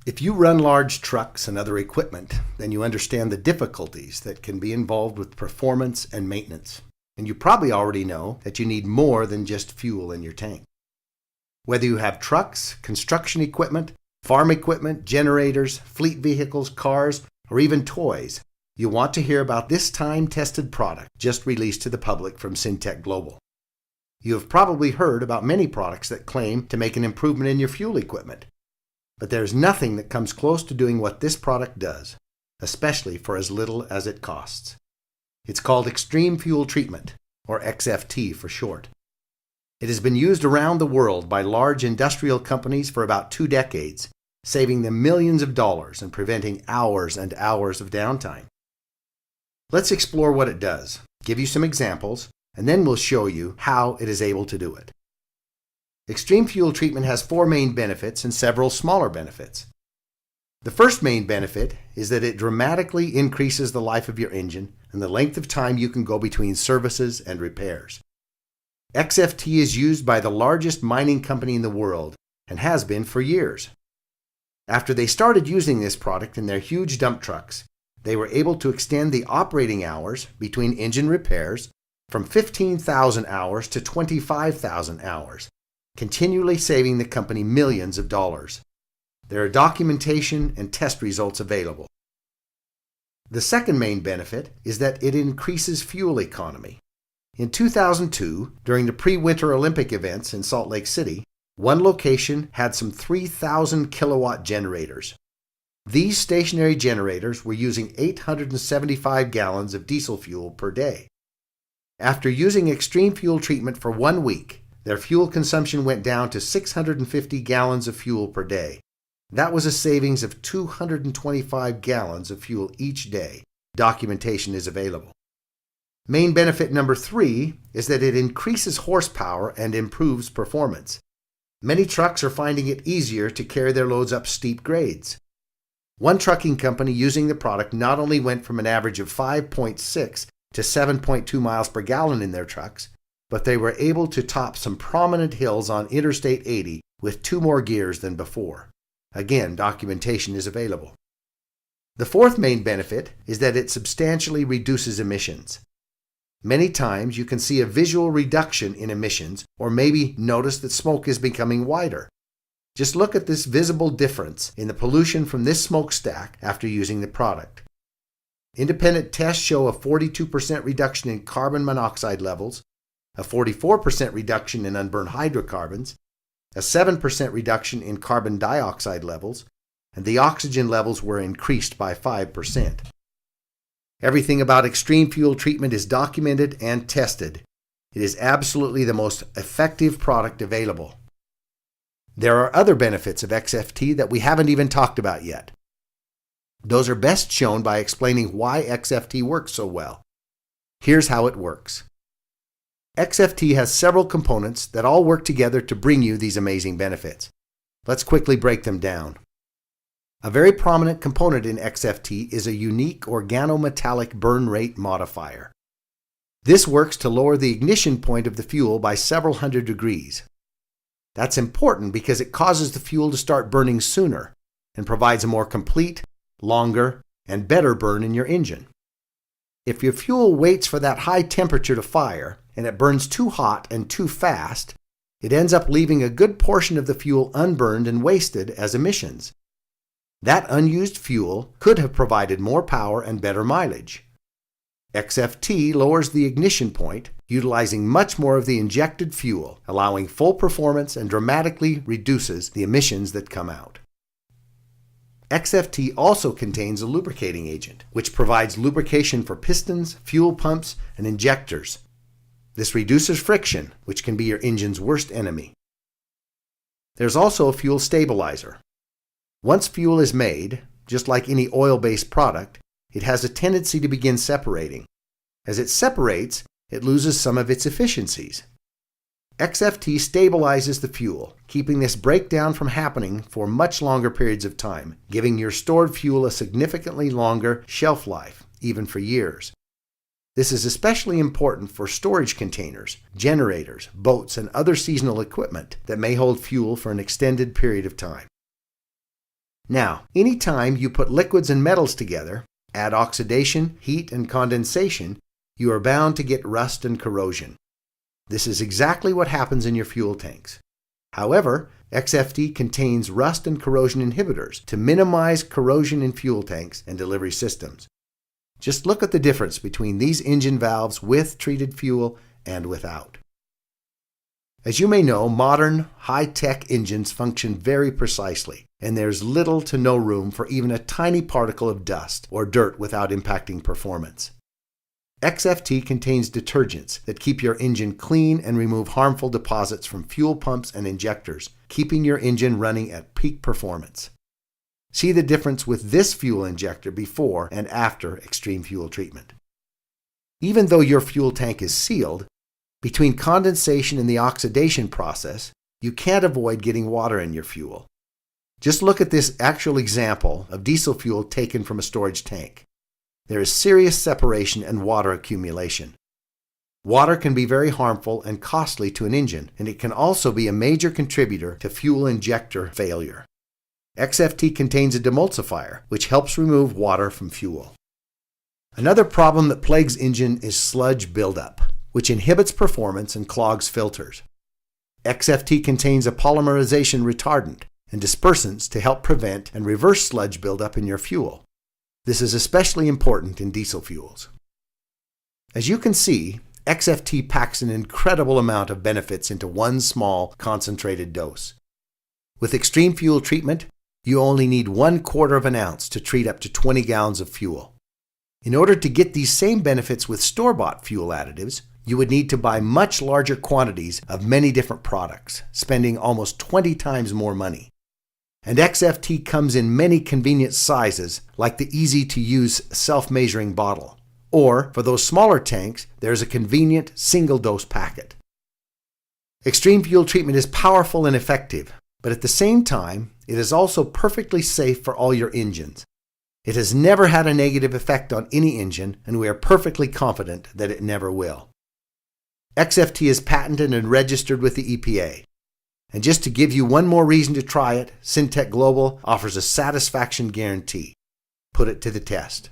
If you run large trucks and other equipment, then you understand the difficulties that can be involved with performance and maintenance. And you probably already know that you need more than just fuel in your tank. Whether you have trucks, construction equipment, farm equipment, generators, fleet vehicles, cars, or even toys, you want to hear about this time-tested product just released to the public from Syntec Global. You have probably heard about many products that claim to make an improvement in your fuel equipment. But there's nothing that comes close to doing what this product does, especially for as little as it costs. It's called Extreme Fuel Treatment, or XFT for short. It has been used around the world by large industrial companies for about 2 decades, saving them millions of dollars and preventing hours and hours of downtime. Let's explore what it does, give you some examples, and then we'll show you how it is able to do it. Extreme fuel treatment has 4 main benefits and several smaller benefits. The first main benefit is that it dramatically increases the life of your engine and the length of time you can go between services and repairs. XFT is used by the largest mining company in the world and has been for years. After they started using this product in their huge dump trucks, they were able to extend the operating hours between engine repairs from 15,000 hours to 25,000 hours, continually saving the company millions of dollars. There are documentation and test results available. The second main benefit is that it increases fuel economy. In 2002, during the pre-winter Olympic events in Salt Lake City, one location had some 3,000 kilowatt generators. These stationary generators were using 875 gallons of diesel fuel per day. After using extreme fuel treatment for 1 week, their fuel consumption went down to 650 gallons of fuel per day. That was a savings of 225 gallons of fuel each day. Documentation is available. Main benefit number 3 is that it increases horsepower and improves performance. Many trucks are finding it easier to carry their loads up steep grades. One trucking company using the product not only went from an average of 5.6 to 7.2 miles per gallon in their trucks, but they were able to top some prominent hills on Interstate 80 with 2 more gears than before. Again, documentation is available. The fourth main benefit is that it substantially reduces emissions. Many times you can see a visual reduction in emissions or maybe notice that smoke is becoming whiter. Just look at this visible difference in the pollution from this smokestack after using the product. Independent tests show a 42% reduction in carbon monoxide levels, a 44% reduction in unburned hydrocarbons, a 7% reduction in carbon dioxide levels, and the oxygen levels were increased by 5%. Everything about extreme fuel treatment is documented and tested. It is absolutely the most effective product available. There are other benefits of XFT that we haven't even talked about yet. Those are best shown by explaining why XFT works so well. Here's how it works. XFT has several components that all work together to bring you these amazing benefits. Let's quickly break them down. A very prominent component in XFT is a unique organometallic burn rate modifier. This works to lower the ignition point of the fuel by several hundred degrees. That's important because it causes the fuel to start burning sooner and provides a more complete, longer, and better burn in your engine. If your fuel waits for that high temperature to fire and it burns too hot and too fast, it ends up leaving a good portion of the fuel unburned and wasted as emissions. That unused fuel could have provided more power and better mileage. XFT lowers the ignition point, utilizing much more of the injected fuel, allowing full performance and dramatically reduces the emissions that come out. XFT also contains a lubricating agent, which provides lubrication for pistons, fuel pumps, and injectors. This reduces friction, which can be your engine's worst enemy. There's also a fuel stabilizer. Once fuel is made, just like any oil-based product, it has a tendency to begin separating. As it separates, it loses some of its efficiencies. XFT stabilizes the fuel, keeping this breakdown from happening for much longer periods of time, giving your stored fuel a significantly longer shelf life, even for years. This is especially important for storage containers, generators, boats, and other seasonal equipment that may hold fuel for an extended period of time. Now, anytime you put liquids and metals together, add oxidation, heat, and condensation, you are bound to get rust and corrosion. This is exactly what happens in your fuel tanks. However, XFT contains rust and corrosion inhibitors to minimize corrosion in fuel tanks and delivery systems. Just look at the difference between these engine valves with treated fuel and without. As you may know, modern, high-tech engines function very precisely, and there's little to no room for even a tiny particle of dust or dirt without impacting performance. XFT contains detergents that keep your engine clean and remove harmful deposits from fuel pumps and injectors, keeping your engine running at peak performance. See the difference with this fuel injector before and after extreme fuel treatment. Even though your fuel tank is sealed, between condensation and the oxidation process, you can't avoid getting water in your fuel. Just look at this actual example of diesel fuel taken from a storage tank. There is serious separation and water accumulation. Water can be very harmful and costly to an engine, and it can also be a major contributor to fuel injector failure. XFT contains a demulsifier, which helps remove water from fuel. Another problem that plagues engine is sludge buildup, which inhibits performance and clogs filters. XFT contains a polymerization retardant and dispersants to help prevent and reverse sludge buildup in your fuel. This is especially important in diesel fuels. As you can see, XFT packs an incredible amount of benefits into one small, concentrated dose. With extreme fuel treatment, you only need 1/4 of an ounce to treat up to 20 gallons of fuel. In order to get these same benefits with store-bought fuel additives, you would need to buy much larger quantities of many different products, spending almost 20 times more money. And XFT comes in many convenient sizes, like the easy-to-use self-measuring bottle. Or, for those smaller tanks, there's a convenient single-dose packet. Extreme fuel treatment is powerful and effective, but at the same time, it is also perfectly safe for all your engines. It has never had a negative effect on any engine, and we are perfectly confident that it never will. XFT is patented and registered with the EPA. And just to give you one more reason to try it, Syntec Global offers a satisfaction guarantee. Put it to the test.